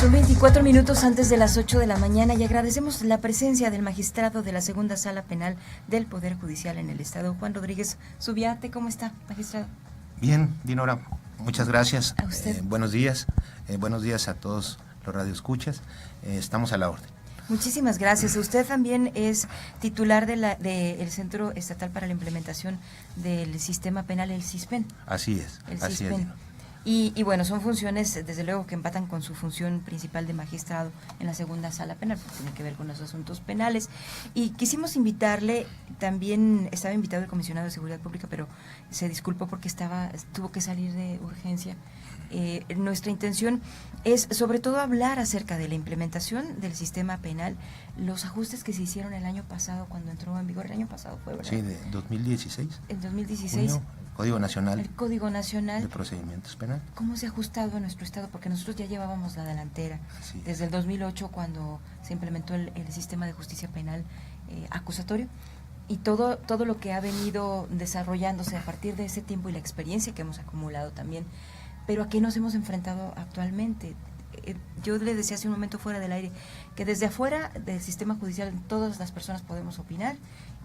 Son 24 minutos antes de las 8 de la mañana y agradecemos la presencia del magistrado de la Segunda Sala Penal del Poder Judicial en el Estado, Juan Rodríguez Zubiate. ¿Cómo está, magistrado? Bien, Dinora, muchas gracias. A usted. Buenos días a todos los radioescuchas. Estamos a la orden. Muchísimas gracias. Usted también es titular del Centro Estatal para la Implementación del Sistema Penal, el CISPEN. Así es. El así CISPEN. Es. Y bueno, son funciones, desde luego, que empatan con su función principal de magistrado en la Segunda Sala Penal, porque tiene que ver con los asuntos penales. Y quisimos invitarle, también estaba invitado el comisionado de Seguridad Pública, pero se disculpó porque tuvo que salir de urgencia. Nuestra intención es sobre todo hablar acerca de la implementación del sistema penal, los ajustes que se hicieron el año pasado cuando entró en vigor. El año pasado fue, ¿verdad? Sí, de 2016. En 2016. Junio, Código Nacional. El Código Nacional de Procedimientos Penales. ¿Cómo se ha ajustado a nuestro Estado? Porque nosotros ya llevábamos la delantera. Así desde el 2008, cuando se implementó el sistema de justicia penal acusatorio, y todo lo que ha venido desarrollándose a partir de ese tiempo y la experiencia que hemos acumulado también. Pero ¿a qué nos hemos enfrentado actualmente? Yo le decía hace un momento fuera del aire que desde afuera del sistema judicial todas las personas podemos opinar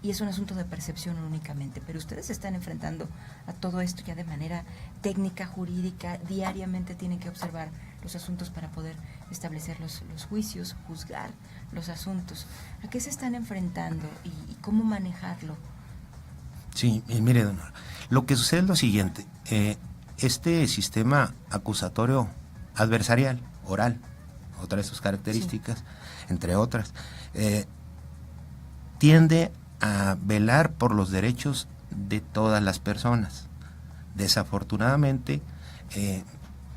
y es un asunto de percepción únicamente, pero ustedes se están enfrentando a todo esto ya de manera técnica, jurídica, diariamente tienen que observar los asuntos para poder establecer los juicios, juzgar los asuntos. ¿A qué se están enfrentando y cómo manejarlo? Sí, mire, don, lo que sucede es lo siguiente. Este sistema acusatorio adversarial, oral, otra de sus características, sí, entre otras, tiende a velar por los derechos de todas las personas. Desafortunadamente,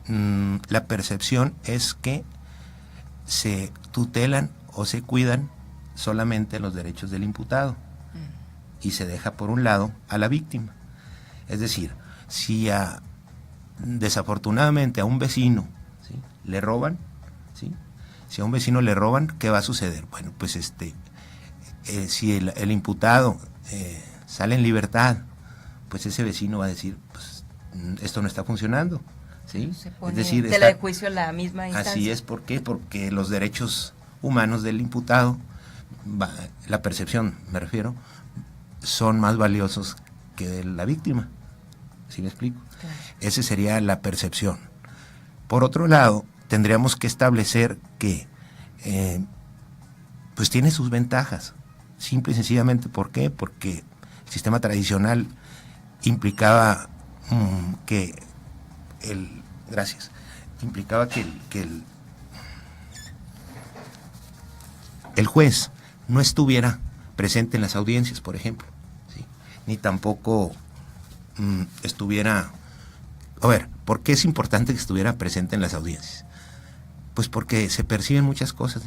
la percepción es que se tutelan o se cuidan solamente los derechos del imputado y se deja por un lado a la víctima. Es decir, si desafortunadamente a un vecino, ¿sí?, le roban, ¿sí?, si a un vecino le roban, ¿qué va a suceder? Bueno, pues si el imputado sale en libertad, pues ese vecino va a decir, pues esto no está funcionando, ¿sí? Se pone es decir, tela de juicio la misma instancia. Así es, ¿por qué? Porque los derechos humanos del imputado, la percepción, me refiero, son más valiosos que de la víctima. ¿Sí me explico? Claro. Esa sería la percepción. Por otro lado, tendríamos que establecer que pues tiene sus ventajas, simple y sencillamente. ¿Por qué? Porque el sistema tradicional implicaba que el juez no estuviera presente en las audiencias, por ejemplo, ¿sí?, ni tampoco estuviera. A ver, ¿por qué es importante que estuviera presente en las audiencias? Pues porque se perciben muchas cosas.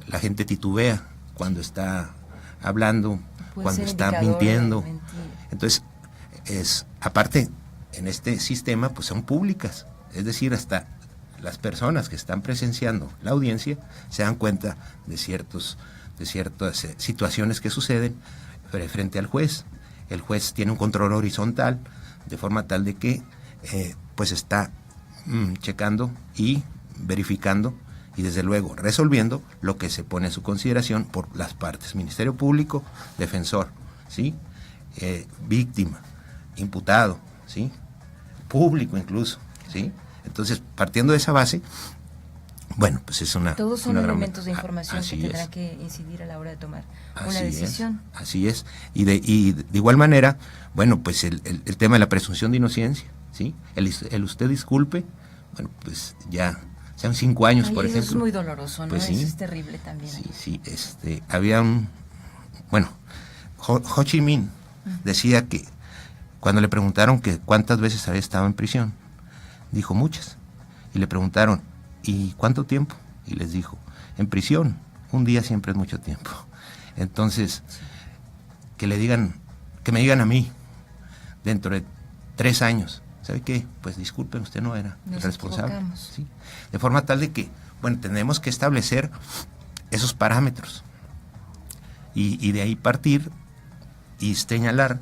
La gente titubea cuando está hablando, cuando está mintiendo. Entonces, aparte, en este sistema, pues son públicas. Es decir, hasta las personas que están presenciando la audiencia se dan cuenta de ciertas situaciones que suceden frente al juez. El juez tiene un control horizontal, de forma tal de que pues está checando y verificando y desde luego resolviendo lo que se pone a su consideración por las partes, Ministerio Público, defensor, ¿sí?, víctima, imputado, ¿sí?, público incluso, ¿sí? Entonces, partiendo de esa base, bueno, pues es una... Todos son una elementos de información que tendrán es. que incidir a la hora de tomar Así una decisión. Así es. Y de igual manera, bueno, pues el tema de la presunción de inocencia, ¿sí? El usted disculpe, bueno, pues ya sean 5 años, por ejemplo. Eso es muy doloroso, ¿no? Pues sí, eso es terrible también. Sí, había Ho Chi Minh decía que cuando le preguntaron que cuántas veces había estado en prisión, dijo muchas. Y le preguntaron, ¿y cuánto tiempo? Y les dijo, en prisión, un día siempre es mucho tiempo. Entonces, que me digan a mí, dentro de 3 años, ¿sabe qué? Pues disculpen, usted no era el responsable. ¿Sí? De forma tal de que, bueno, tenemos que establecer esos parámetros y de ahí partir y señalar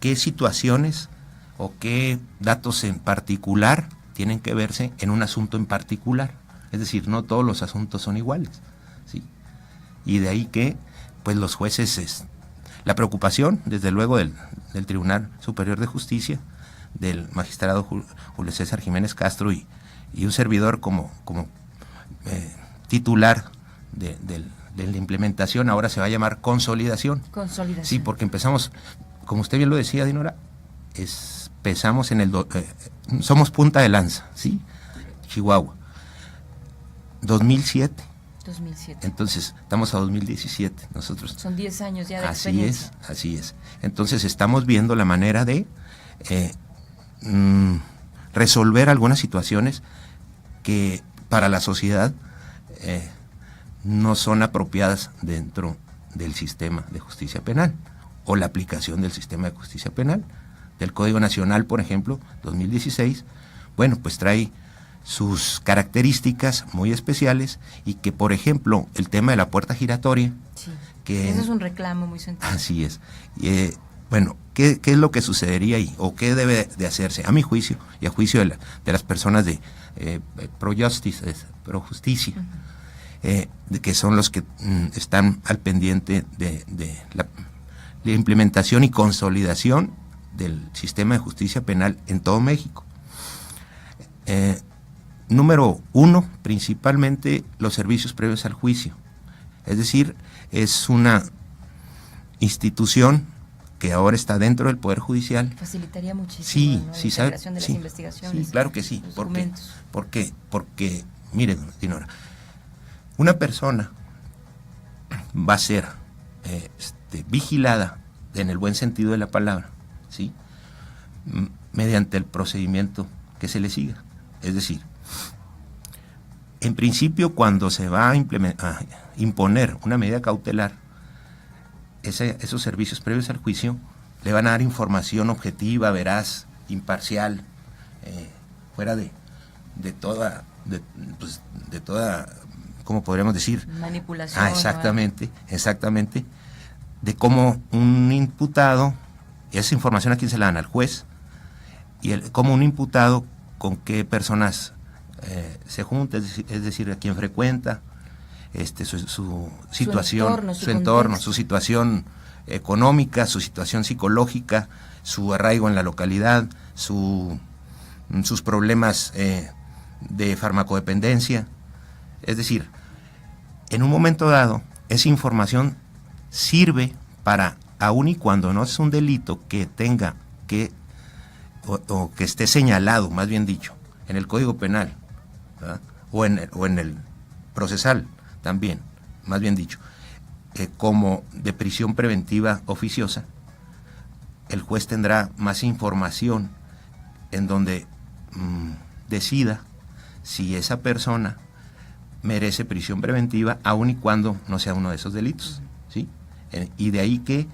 qué situaciones o qué datos en particular tienen que verse en un asunto en particular. Es decir, no todos los asuntos son iguales, ¿sí? Y de ahí que, pues los jueces, la preocupación, desde luego, del Tribunal Superior de Justicia, del magistrado Julio César Jiménez Castro y un servidor como titular de la implementación, ahora se va a llamar consolidación. Consolidación. Sí, porque empezamos, como usted bien lo decía, Dinora, empezamos en somos punta de lanza, ¿sí? Chihuahua. 2007. 2007. Entonces, estamos a 2017 nosotros. Son 10 años ya de experiencia. Así es. Entonces, estamos viendo la manera de resolver algunas situaciones que para la sociedad no son apropiadas dentro del sistema de justicia penal o la aplicación del sistema de justicia penal. Del Código Nacional, por ejemplo, 2016, bueno, pues trae sus características muy especiales y que, por ejemplo, el tema de la puerta giratoria, sí, que eso es un reclamo muy sentido. Así es. Bueno, ¿qué es lo que sucedería ahí? ¿O qué debe de hacerse? A mi juicio, y a juicio de las personas de Pro Justicia, que son los que están al pendiente de la implementación y consolidación del sistema de justicia penal en todo México. Número 1, principalmente los servicios previos al juicio. Es decir, es una institución que ahora está dentro del Poder Judicial. Facilitaría muchísimo, sí, ¿no? sí, La integración de las investigaciones. Sí, claro que sí. ¿Por qué? Porque, mire, Dinora, una persona va a ser vigilada en el buen sentido de la palabra, ¿sí? Mediante el procedimiento que se le siga. Es decir, en principio, cuando se va a imponer una medida cautelar, esos servicios previos al juicio le van a dar información objetiva, veraz, imparcial, fuera de toda, ¿cómo podríamos decir? Manipulación. Exactamente, de cómo un imputado, y esa información a quién se la dan, al juez, y cómo un imputado con qué personas se junta, es decir, a quién frecuenta, su situación, su entorno, su situación económica, su situación psicológica, su arraigo en la localidad, sus problemas de farmacodependencia. Es decir, en un momento dado, esa información sirve para, aun y cuando no es un delito que tenga que, o que esté señalado, más bien dicho, en el Código Penal, ¿verdad? o en el procesal también, más bien dicho, como de prisión preventiva oficiosa, el juez tendrá más información en donde decida si esa persona merece prisión preventiva, aun y cuando no sea uno de esos delitos, ¿sí? Y de ahí que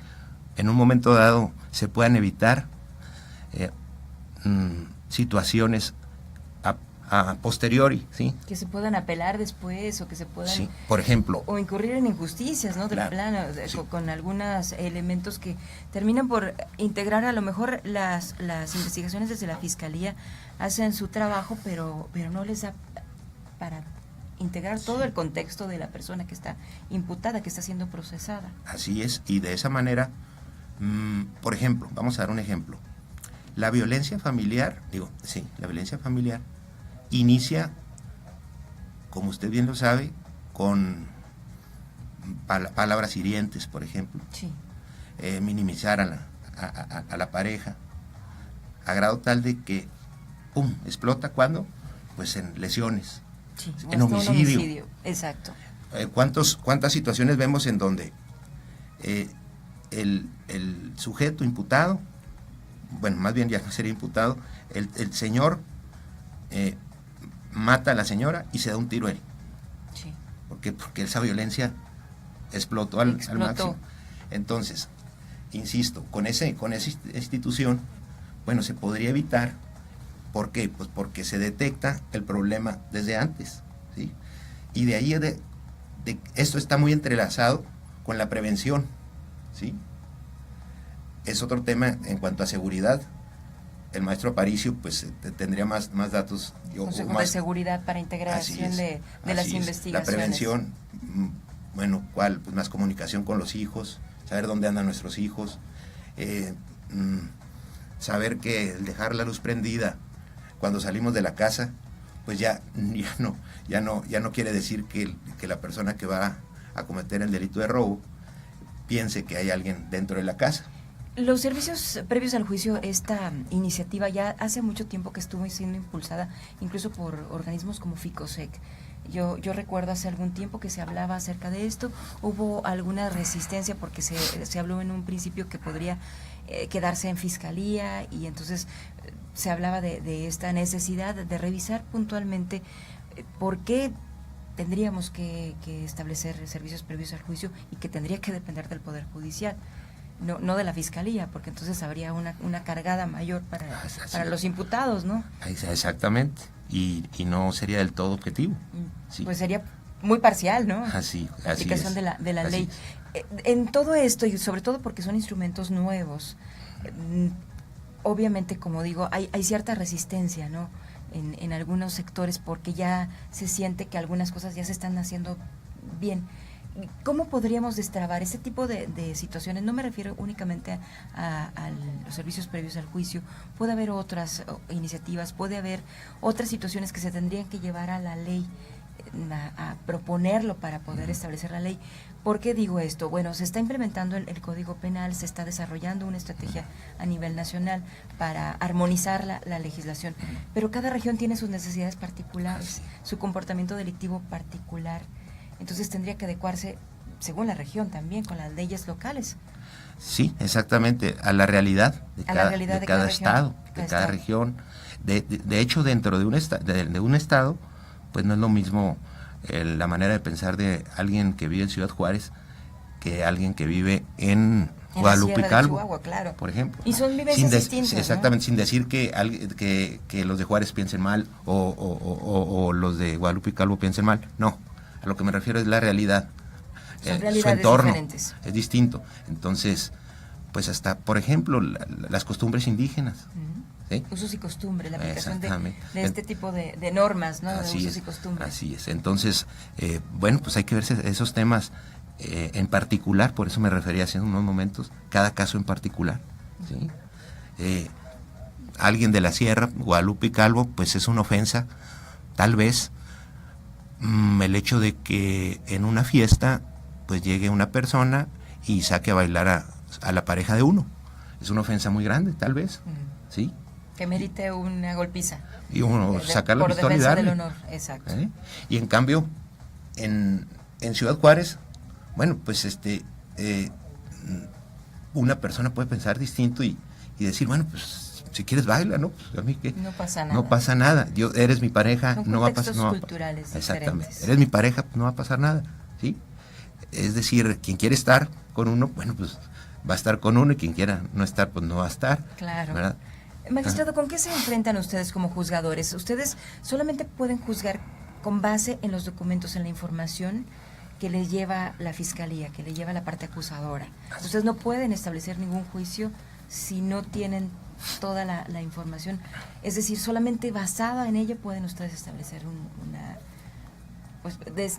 en un momento dado se puedan evitar situaciones a posteriori, ¿sí? Que se puedan apelar después o que se puedan... Sí, por ejemplo... O incurrir en injusticias, ¿no? Del plano, sí. con algunos elementos que terminan por integrar, a lo mejor las investigaciones desde la Fiscalía hacen su trabajo, pero no les da para integrar todo el contexto de la persona que está imputada, que está siendo procesada. Así es, y de esa manera, por ejemplo, vamos a dar un ejemplo. La violencia familiar, la violencia familiar inicia, como usted bien lo sabe, con palabras hirientes, por ejemplo. Sí. Minimizar a la pareja, a grado tal de que, ¡pum!, explota. ¿Cuándo? Pues en lesiones, sí, en homicidio. Exacto. ¿Cuántas situaciones vemos en donde el sujeto imputado, bueno, más bien ya no sería imputado, el señor mata a la señora y se da un tiro a él? Sí. ¿Por qué? Porque esa violencia explotó al máximo. Entonces, insisto, con esa institución, bueno, se podría evitar. ¿Por qué? Pues porque se detecta el problema desde antes, ¿sí? Y de ahí esto está muy entrelazado con la prevención, ¿sí? Es otro tema en cuanto a seguridad. el maestro Aparicio pues tendría más datos. Consejo más, de seguridad para integración de las investigaciones. La prevención, bueno, ¿cuál? Pues más comunicación con los hijos, saber dónde andan nuestros hijos, saber que el dejar la luz prendida cuando salimos de la casa, pues ya no quiere decir que la persona que va a cometer el delito de robo piense que hay alguien dentro de la casa. Los servicios previos al juicio, esta iniciativa ya hace mucho tiempo que estuvo siendo impulsada, incluso por organismos como FICOSEC. Yo recuerdo hace algún tiempo que se hablaba acerca de esto, hubo alguna resistencia porque se habló en un principio que podría quedarse en fiscalía, y entonces se hablaba de esta necesidad de revisar puntualmente por qué tendríamos que establecer servicios previos al juicio y que tendría que depender del Poder Judicial. No de la fiscalía, porque entonces habría una cargada mayor para los imputados, ¿no? Exactamente, y no sería del todo objetivo. Sí. Pues sería muy parcial, ¿no? Así la aplicación es, de la ley. En todo esto, y sobre todo porque son instrumentos nuevos, obviamente, como digo, hay cierta resistencia, ¿no? En algunos sectores, porque ya se siente que algunas cosas ya se están haciendo bien. ¿Cómo podríamos destrabar ese tipo de situaciones? No me refiero únicamente a los servicios previos al juicio. Puede haber otras iniciativas, puede haber otras situaciones que se tendrían que llevar a la ley, a proponerlo para poder establecer la ley. ¿Por qué digo esto? Bueno, se está implementando el Código Penal, se está desarrollando una estrategia a nivel nacional para armonizar la legislación, pero cada región tiene sus necesidades particulares, su comportamiento delictivo particular. Entonces tendría que adecuarse según la región también, con las leyes locales. Sí, exactamente, a la realidad de cada estado, de cada región. De hecho, dentro de un estado, pues no es lo mismo la manera de pensar de alguien que vive en Ciudad Juárez que alguien que vive en Guadalupe Calvo, Chihuahua, claro, por ejemplo. Y son vivencias distintas, exactamente, ¿no? Sin decir que los de Juárez piensen mal o los de Guadalupe Calvo piensen mal, no. A lo que me refiero es la realidad. Su entorno diferentes. Es distinto. Entonces, pues hasta, por ejemplo, las costumbres indígenas. ¿Sí? Usos y costumbres, la aplicación de este tipo de normas, ¿no? De usos y costumbres. Así es. Entonces, bueno, pues hay que ver esos temas en particular, por eso me refería hace unos momentos, cada caso en particular. ¿Sí? Alguien de la Sierra, Guadalupe Calvo, pues es una ofensa, tal vez, el hecho de que en una fiesta pues llegue una persona y saque a bailar a la pareja de uno. Es una ofensa muy grande, tal vez, ¿sí? Que merite una golpiza. Y uno sacar la pistola y darle. Del honor, exacto. Y en cambio, en Ciudad Juárez, bueno, pues una persona puede pensar distinto y decir, bueno, pues si quieres baila, ¿no? Pues a mí qué. No pasa nada. No pasa nada. Eres mi pareja, son no va a pasar nada. Culturales exactamente. Diferentes. Eres mi pareja, no va a pasar nada, ¿sí? Es decir, quien quiere estar con uno, bueno, pues va a estar con uno, y quien quiera no estar, pues no va a estar. Claro. ¿Verdad? Magistrado, ¿con qué se enfrentan ustedes como juzgadores? ¿Ustedes solamente pueden juzgar con base en los documentos, en la información que le lleva la fiscalía, que le lleva la parte acusadora? Ustedes no pueden establecer ningún juicio si no tienen toda la información. Es decir, solamente basada en ella pueden ustedes establecer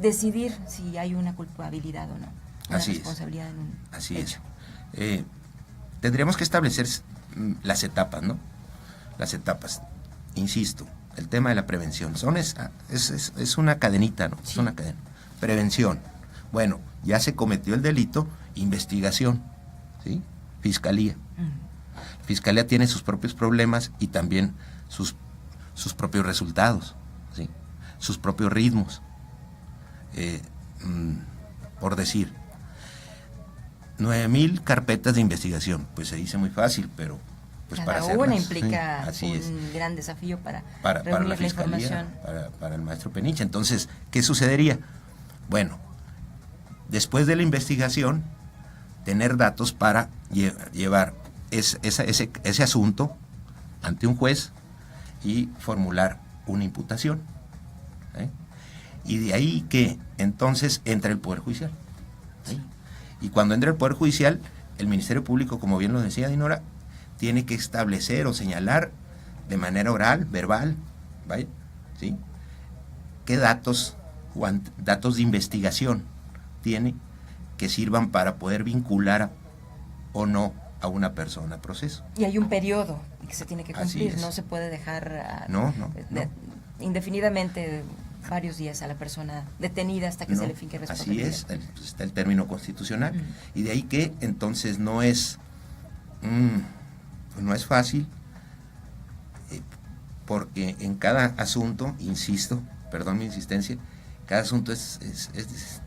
decidir si hay una culpabilidad o no, una responsabilidad en un hecho. Tendríamos que establecer las etapas, ¿no? Las etapas, insisto, el tema de la prevención, es una cadenita, ¿no? Sí. Es una cadena. Prevención, bueno, ya se cometió el delito, investigación, ¿sí? Fiscalía. Fiscalía tiene sus propios problemas y también sus propios resultados, ¿sí? Sus propios ritmos. Por decir, 9,000 carpetas de investigación, pues se dice muy fácil, pero pues cada para hacerlas, una implica sí, un gran desafío para la fiscalía, para el maestro Peniche. Entonces, ¿qué sucedería? Bueno, después de la investigación, tener datos para llevar ese asunto ante un juez y formular una imputación. Y de ahí que entonces entra el Poder Judicial. ¿Sí? Y cuando entra el Poder Judicial, el Ministerio Público, como bien lo decía Dinora, tiene que establecer o señalar de manera oral, verbal, ¿vale? ¿Sí? ¿Qué datos datos de investigación tiene que sirvan para poder vincular o no a una persona a proceso? Y hay un periodo que se tiene que cumplir, no se puede dejar no. indefinidamente varios días a la persona detenida hasta que se le finque responsabilidad. Así es, está el término constitucional, y de ahí que entonces no es fácil, porque en cada asunto, insisto, perdón mi insistencia, cada asunto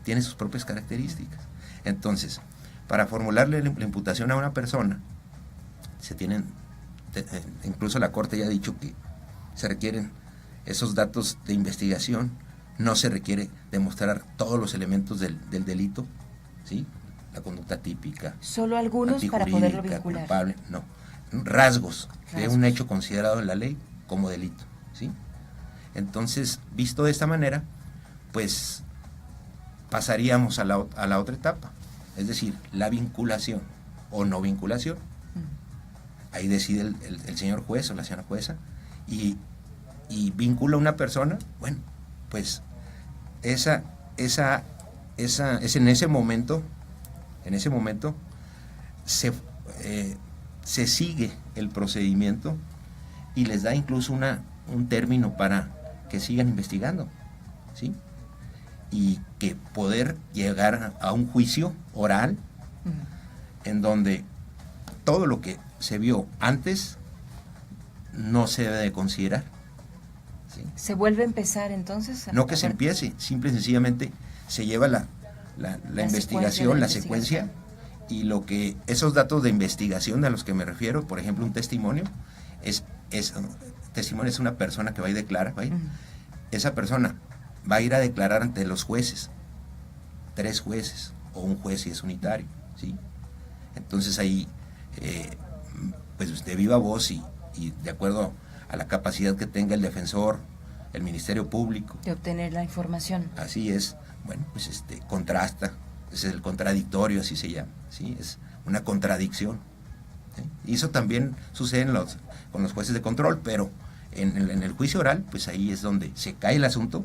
tiene sus propias características. Entonces, para formularle la imputación a una persona, incluso la Corte ya ha dicho que se requieren esos datos de investigación, no se requiere demostrar todos los elementos del delito, ¿sí? La conducta típica. ¿Solo algunos para poderlo vincular? Culpable, no. Rasgos de un hecho considerado en la ley como delito, ¿sí? Entonces, visto de esta manera, pues pasaríamos a la otra etapa, es decir, la vinculación o no vinculación. Ahí decide el señor juez o la señora jueza y vincula a una persona. Bueno, pues es en ese momento se sigue el procedimiento y les da incluso un término para que sigan investigando, ¿sí? Y que poder llegar a un juicio oral en donde todo lo que se vio antes no se debe de considerar, ¿sí? ¿Se vuelve a empezar entonces? No que se empiece, simple y sencillamente se lleva la investigación, la secuencia, y esos datos de investigación a los que me refiero, por ejemplo, un testimonio, testimonio es una persona que va y declara, ¿va? Esa persona va a ir a declarar ante los jueces, 3 jueces, o un juez si es unitario, ¿sí? Entonces ahí, pues de viva voz y de acuerdo a la capacidad que tenga el defensor, el Ministerio Público, de obtener la información. Así es, bueno, pues contrasta, es el contradictorio, así se llama, ¿sí? Es una contradicción, ¿sí? Y eso también sucede con los jueces de control, pero en el juicio oral, pues ahí es donde se cae el asunto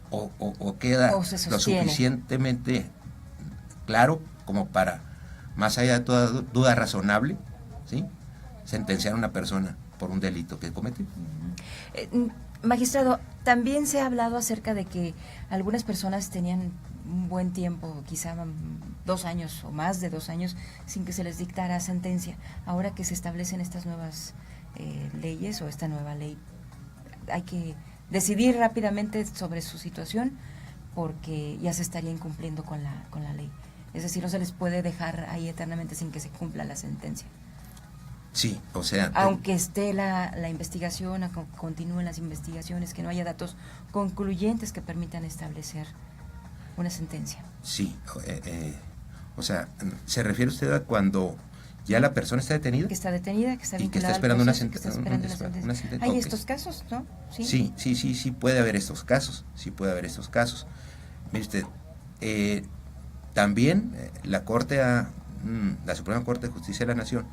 o queda lo suficientemente claro como para, más allá de toda duda razonable, ¿sí?, sentenciar a una persona por un delito que cometió. Magistrado, también se ha hablado acerca de que algunas personas tenían un buen tiempo, quizá 2 años o más de 2 años, sin que se les dictara sentencia. Ahora que se establecen estas nuevas leyes o esta nueva ley, hay que decidir rápidamente sobre su situación porque ya se estaría incumpliendo con la ley. Es decir, no se les puede dejar ahí eternamente sin que se cumpla la sentencia. Sí, o sea... Aunque esté la investigación, continúen las investigaciones, que no haya datos concluyentes que permitan establecer una sentencia. Sí, o sea, ¿se refiere usted a cuando ya la persona está detenida? Que está detenida, que está vinculada y que está esperando una sentencia. sentencia. Hay estos casos, ¿no? Sí, puede haber estos casos, Mire usted, también la Suprema Corte de Justicia de la Nación,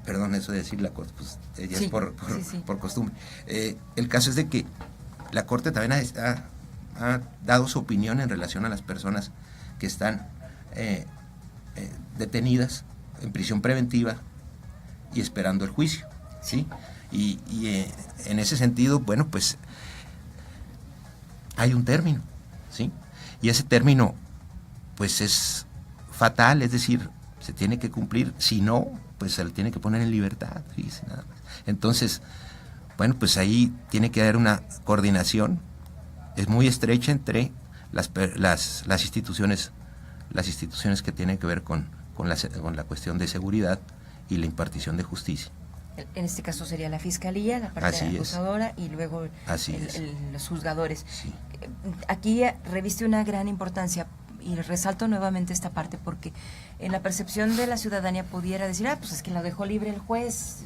perdón, eso de decir la Corte, pues ya es por costumbre. El caso es de que la Corte también ha dado su opinión en relación a las personas que están detenidas en prisión preventiva y esperando el juicio, ¿sí? Y en ese sentido, bueno, pues hay un término, ¿sí? Y ese término, pues es fatal, es decir, se tiene que cumplir, si no, pues se le tiene que poner en libertad, fíjese, nada más. Entonces, bueno, pues ahí tiene que haber una coordinación, es muy estrecha entre las instituciones que tienen que ver con la cuestión de seguridad y la impartición de justicia. En este caso sería la Fiscalía, la parte acusadora, y luego los juzgadores. Sí. Aquí reviste una gran importancia, y resalto nuevamente esta parte, porque en la percepción de la ciudadanía pudiera decir, pues es que lo dejó libre el juez,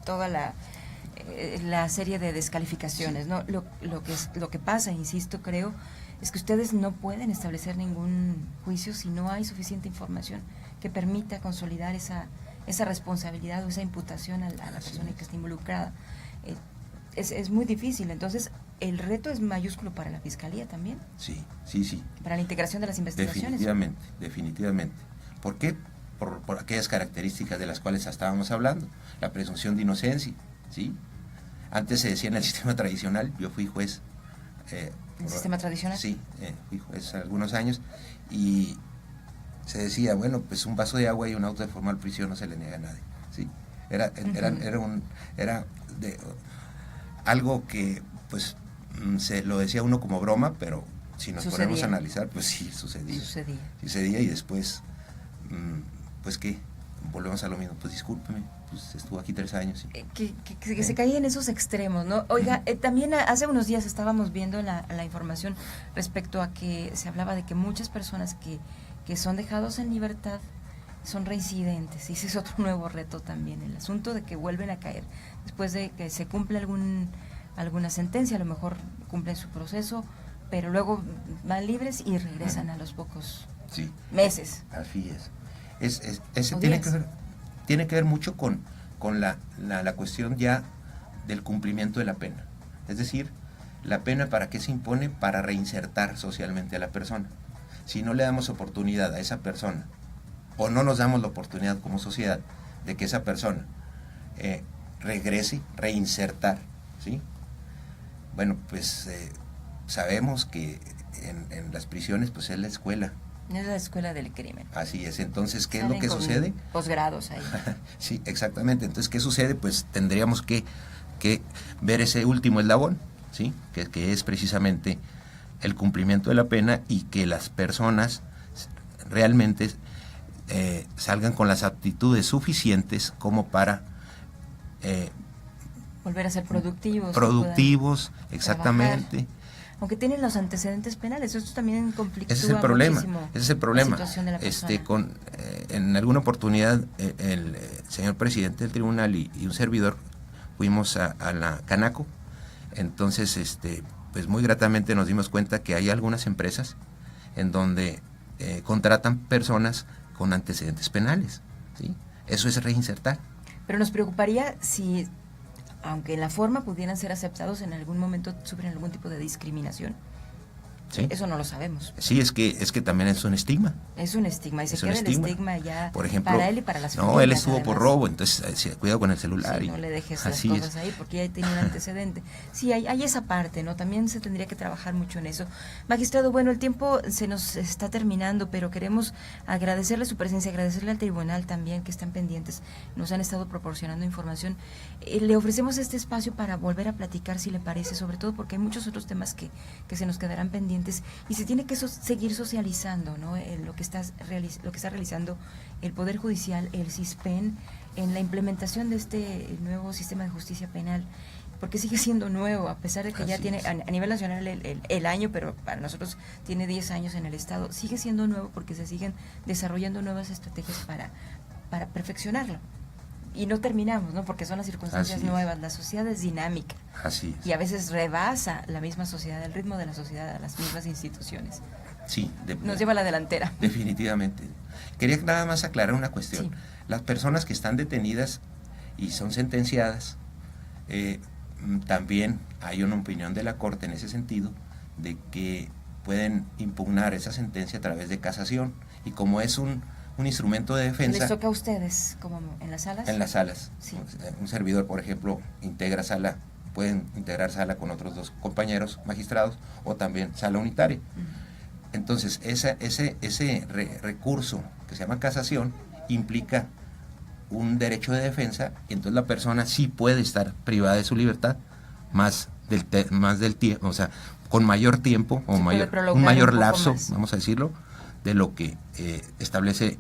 toda la serie de descalificaciones, sí. ¿No? Lo que pasa, insisto, creo, es que ustedes no pueden establecer ningún juicio si no hay suficiente información que permita consolidar esa esa responsabilidad o esa imputación a la persona que está involucrada. Es muy difícil, entonces el reto es mayúsculo para la Fiscalía también. Sí. Para la integración de las investigaciones. Definitivamente. ¿Por qué? Por aquellas características de las cuales estábamos hablando, la presunción de inocencia, ¿sí? Antes se decía en el sistema tradicional, yo fui juez. ¿El sistema tradicional? Sí, fui juez hace algunos años, y se decía, bueno, pues un vaso de agua y un auto de formal prisión no se le niega a nadie, ¿sí? Era algo que, pues, se lo decía uno como broma, pero si nos ponemos a analizar, pues sí, sucedía, y después, pues qué, volvemos a lo mismo, pues discúlpeme, pues estuvo aquí 3 años. Que se caía en esos extremos, ¿no? Oiga, también hace unos días estábamos viendo la información respecto a que se hablaba de que muchas personas que son dejados en libertad son reincidentes, y ese es otro nuevo reto también, el asunto de que vuelven a caer después de que se cumple alguna sentencia, a lo mejor cumplen su proceso, pero luego van libres y regresan a los pocos meses. Así es. Ese tiene que ver mucho con la cuestión ya del cumplimiento de la pena. Es decir, la pena, ¿para qué se impone? Para reinsertar socialmente a la persona. Si no le damos oportunidad a esa persona, o no nos damos la oportunidad como sociedad de que esa persona regrese, reinsertar, ¿sí? Bueno, pues sabemos que en las prisiones, pues es la escuela. Es la escuela del crimen. Así es. Entonces, ¿qué es lo que sucede? Posgrados ahí. Sí, exactamente. Entonces, ¿qué sucede? Pues tendríamos que ver ese último eslabón, ¿sí? Que es precisamente el cumplimiento de la pena, y que las personas realmente salgan con las aptitudes suficientes como para volver a ser productivos. Productivos, exactamente. Trabajar. Aunque tienen los antecedentes penales, esto también conflictúa Ese es el problema. La situación de la persona. En alguna oportunidad el señor presidente del tribunal y un servidor fuimos a la Canaco. Entonces, pues muy gratamente nos dimos cuenta que hay algunas empresas en donde contratan personas con antecedentes penales, ¿sí? Eso es reinsertar. Pero nos preocuparía si, aunque en la forma pudieran ser aceptados, en algún momento sufren algún tipo de discriminación. ¿Sí? Eso no lo sabemos. Sí, es que también es un estigma. Es un estigma, y se queda el estigma ya, por ejemplo, para él y para las familias. No, él estuvo por robo, entonces cuidado con el celular. Sí, no le dejes las cosas ahí, porque ya tiene un antecedente. Sí, hay esa parte, ¿no? También se tendría que trabajar mucho en eso. Magistrado, bueno, el tiempo se nos está terminando, pero queremos agradecerle su presencia, agradecerle al tribunal también, que están pendientes, nos han estado proporcionando información. Le ofrecemos este espacio para volver a platicar, si le parece, sobre todo porque hay muchos otros temas que se nos quedarán pendientes, y se tiene que seguir socializando, ¿no? Lo que está realizando el Poder Judicial, el CISPEN, en la implementación de este nuevo sistema de justicia penal, porque sigue siendo nuevo, a pesar de que ya tiene a nivel nacional el año, pero para nosotros tiene 10 años en el Estado, sigue siendo nuevo porque se siguen desarrollando nuevas estrategias para perfeccionarlo. Y no terminamos, ¿no? Porque son las circunstancias nuevas, la sociedad es dinámica. Así es. Y a veces rebasa la misma sociedad, el ritmo de la sociedad, a las mismas instituciones. Sí. Nos lleva a la delantera. Definitivamente. Quería nada más aclarar una cuestión. Sí. Las personas que están detenidas y son sentenciadas, también hay una opinión de la Corte en ese sentido, de que pueden impugnar esa sentencia a través de casación, y como es un instrumento de defensa. ¿Les toca a ustedes, como en las salas? En las salas. Sí. Un servidor, por ejemplo, pueden integrar sala con otros 2 compañeros magistrados, o también sala unitaria. Entonces, ese recurso que se llama casación implica un derecho de defensa, y entonces la persona sí puede estar privada de su libertad más del tiempo, o sea, con mayor tiempo o un mayor lapso, vamos a decirlo, de lo que establece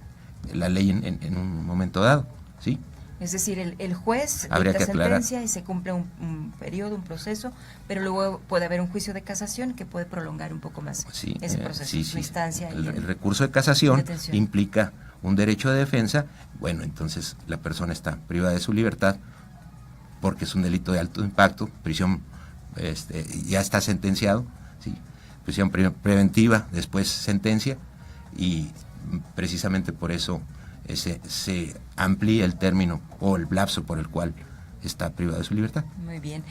la ley en un momento dado, ¿sí? Es decir, el juez dicta sentencia y se cumple un periodo, un proceso, pero luego puede haber un juicio de casación que puede prolongar un poco más ese proceso, su instancia. El recurso de casación implica un derecho de defensa. Bueno, entonces la persona está privada de su libertad porque es un delito de alto impacto, prisión, ya está sentenciado, ¿sí? Prisión preventiva, después sentencia, y precisamente por eso se amplíe el término o el lapso por el cual está privado de su libertad. Muy bien,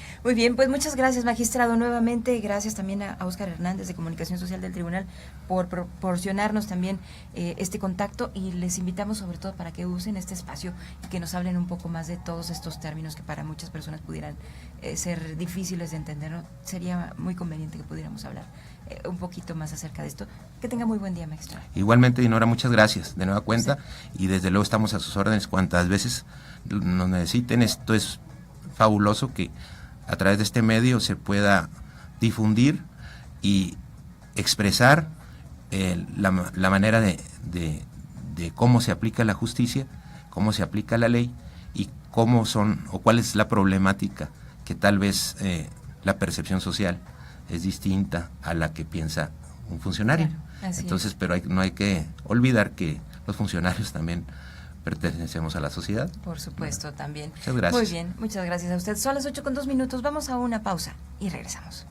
pues muchas gracias, magistrado, nuevamente, gracias también a Óscar Hernández de Comunicación Social del Tribunal por proporcionarnos también este contacto, y les invitamos sobre todo para que usen este espacio y que nos hablen un poco más de todos estos términos que para muchas personas pudieran ser difíciles de entender, ¿no? Sería muy conveniente que pudiéramos hablar un poquito más acerca de esto. Que tenga muy buen día, magistrado. Igualmente, Dinora, muchas gracias de nueva cuenta, sí. Y desde luego estamos a sus órdenes cuantas veces nos necesiten. Esto es fabuloso que a través de este medio se pueda difundir y expresar la manera de cómo se aplica la justicia, cómo se aplica la ley y cómo son o cuál es la problemática que tal vez la percepción social es distinta a la que piensa un funcionario. Claro, entonces, pero no hay que olvidar que los funcionarios también pertenecemos a la sociedad. Por supuesto, también. Muchas gracias. Muy bien, muchas gracias a usted. Son las 8:02. Vamos a una pausa y regresamos.